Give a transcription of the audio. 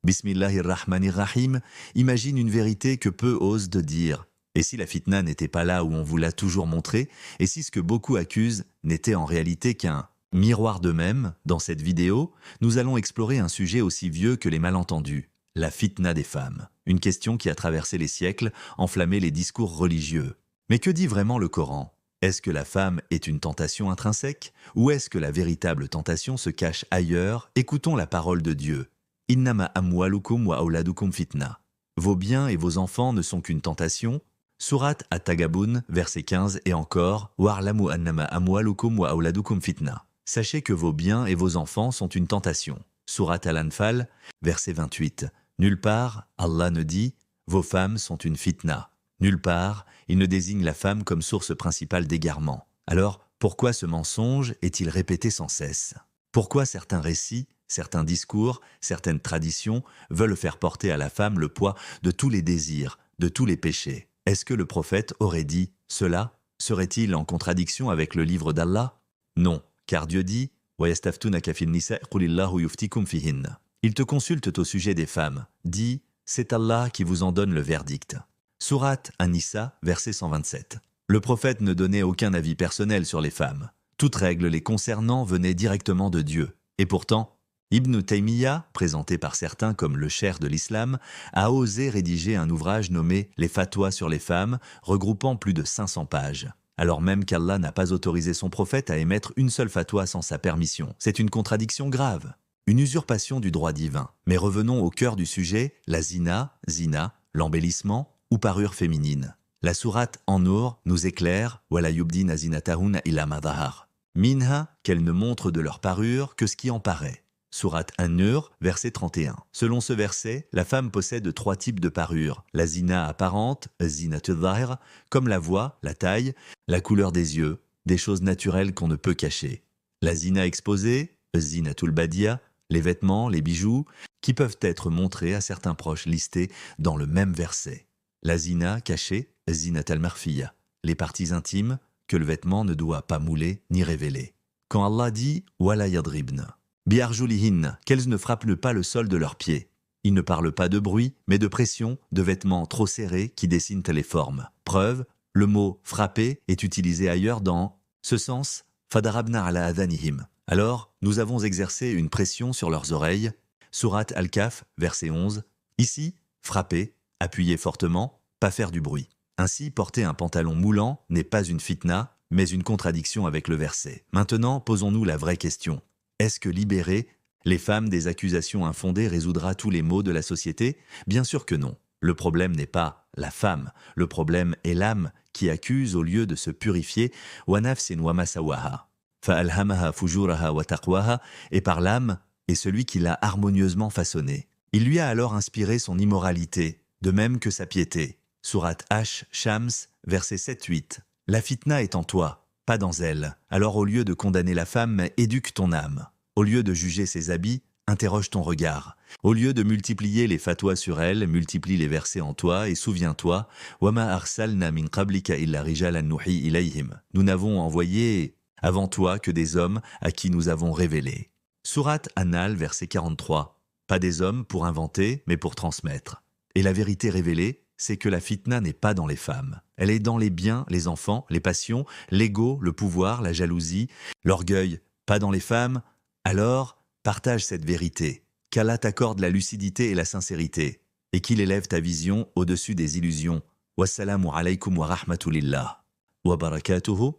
Bismillahirrahmanirrahim, imagine une vérité que peu osent de dire. Et si la fitna n'était pas là où on vous l'a toujours montré, et si ce que beaucoup accusent n'était en réalité qu'un miroir d'eux-mêmes, dans cette vidéo, nous allons explorer un sujet aussi vieux que les malentendus, la fitna des femmes. Une question qui a traversé les siècles, enflammé les discours religieux. Mais que dit vraiment le Coran? Est-ce que la femme est une tentation intrinsèque? Ou est-ce que la véritable tentation se cache ailleurs? Écoutons la parole de Dieu. Innama amwalukum wa auladukum fitna. Vos biens et vos enfants ne sont qu'une tentation. Sourate At-Tagabun, verset 15 et encore, Wa'lamu annama amwalukum wa auladukum fitna. Sachez que vos biens et vos enfants sont une tentation. Sourate Al-Anfal, verset 28. Nulle part, Allah ne dit, vos femmes sont une fitna. Nulle part, il ne désigne la femme comme source principale d'égarement. Alors, pourquoi ce mensonge est-il répété sans cesse? Pourquoi certains récits, certains discours, certaines traditions veulent faire porter à la femme le poids de tous les désirs, de tous les péchés? Est-ce que le prophète aurait dit cela? Serait-il en contradiction avec le livre d'Allah? Non, car Dieu dit وَيَسْتَفْتُونَكَ فِي النِّسَاءِ قُلِ اللَّهُ يُفْتِكُمْ فِيهِنَّ. Ils te consultent au sujet des femmes. Dis, c'est Allah qui vous en donne le verdict. Sourate An-Nisa, verset 127. Le prophète ne donnait aucun avis personnel sur les femmes. Toute règle les concernant venait directement de Dieu. Et pourtant, Ibn Taymiyyah, présenté par certains comme le cheikh de l'islam, a osé rédiger un ouvrage nommé « Les fatwas sur les femmes », regroupant plus de 500 pages. Alors même qu'Allah n'a pas autorisé son prophète à émettre une seule fatwa sans sa permission. C'est une contradiction grave, une usurpation du droit divin. Mais revenons au cœur du sujet, la zina, l'embellissement ou parure féminine. La sourate An-Nur nous éclaire « Wala yubdina zinatahunna illa ma dhahar ». Minha, qu'elles ne montrent de leur parure que ce qui en paraît. Sourate An-Nur, verset 31. Selon ce verset, la femme possède 3 types de parures. La zina apparente, zinatu dhahir, comme la voix, la taille, la couleur des yeux, des choses naturelles qu'on ne peut cacher. La zina exposée, zinatul badia, les vêtements, les bijoux, qui peuvent être montrés à certains proches listés dans le même verset. La zina cachée, zinat al-marfiya, les parties intimes que le vêtement ne doit pas mouler ni révéler. Quand Allah dit « Wala yadribna » Biarjulihin, qu'elles ne frappent pas le sol de leurs pieds. Il ne parle pas de bruit, mais de pression, de vêtements trop serrés qui dessinent les formes. Preuve, le mot « frapper » est utilisé ailleurs dans ce sens, fadarabna ala adhanihim. Alors, nous avons exercé une pression sur leurs oreilles. Sourate Al-Kahf, verset 11. Ici, frapper, appuyer fortement, pas faire du bruit. Ainsi, porter un pantalon moulant n'est pas une fitna, mais une contradiction avec le verset. Maintenant, posons-nous la vraie question. Est-ce que libérer les femmes des accusations infondées résoudra tous les maux de la société? Bien sûr que non. Le problème n'est pas la femme, le problème est l'âme qui accuse au lieu de se purifier. Wa nafsin wa ma sawaha. Fa'alhamaha fujuraha wa taqwaha, et par l'âme est celui qui l'a harmonieusement façonnée. Il lui a alors inspiré son immoralité, de même que sa piété. Sourate Shams, verset 7-8. La fitna est en toi, pas dans elle. Alors au lieu de condamner la femme, éduque ton âme. Au lieu de juger ses habits, interroge ton regard. Au lieu de multiplier les fatwas sur elle, multiplie les versets en toi et souviens-toi Wama arsalna min qablika illa rijalan nuhi ilayhim. Nous n'avons envoyé avant toi que des hommes à qui nous avons révélé. Sourate An-Nahl, verset 43. Pas des hommes pour inventer, mais pour transmettre. Et la vérité révélée, c'est que la fitna n'est pas dans les femmes. Elle est dans les biens, les enfants, les passions, l'ego, le pouvoir, la jalousie, l'orgueil, pas dans les femmes. Alors, partage cette vérité, qu'Allah t'accorde la lucidité et la sincérité, et qu'il élève ta vision au-dessus des illusions. Wassalamu alaykum wa rahmatulillah wa barakatuhu.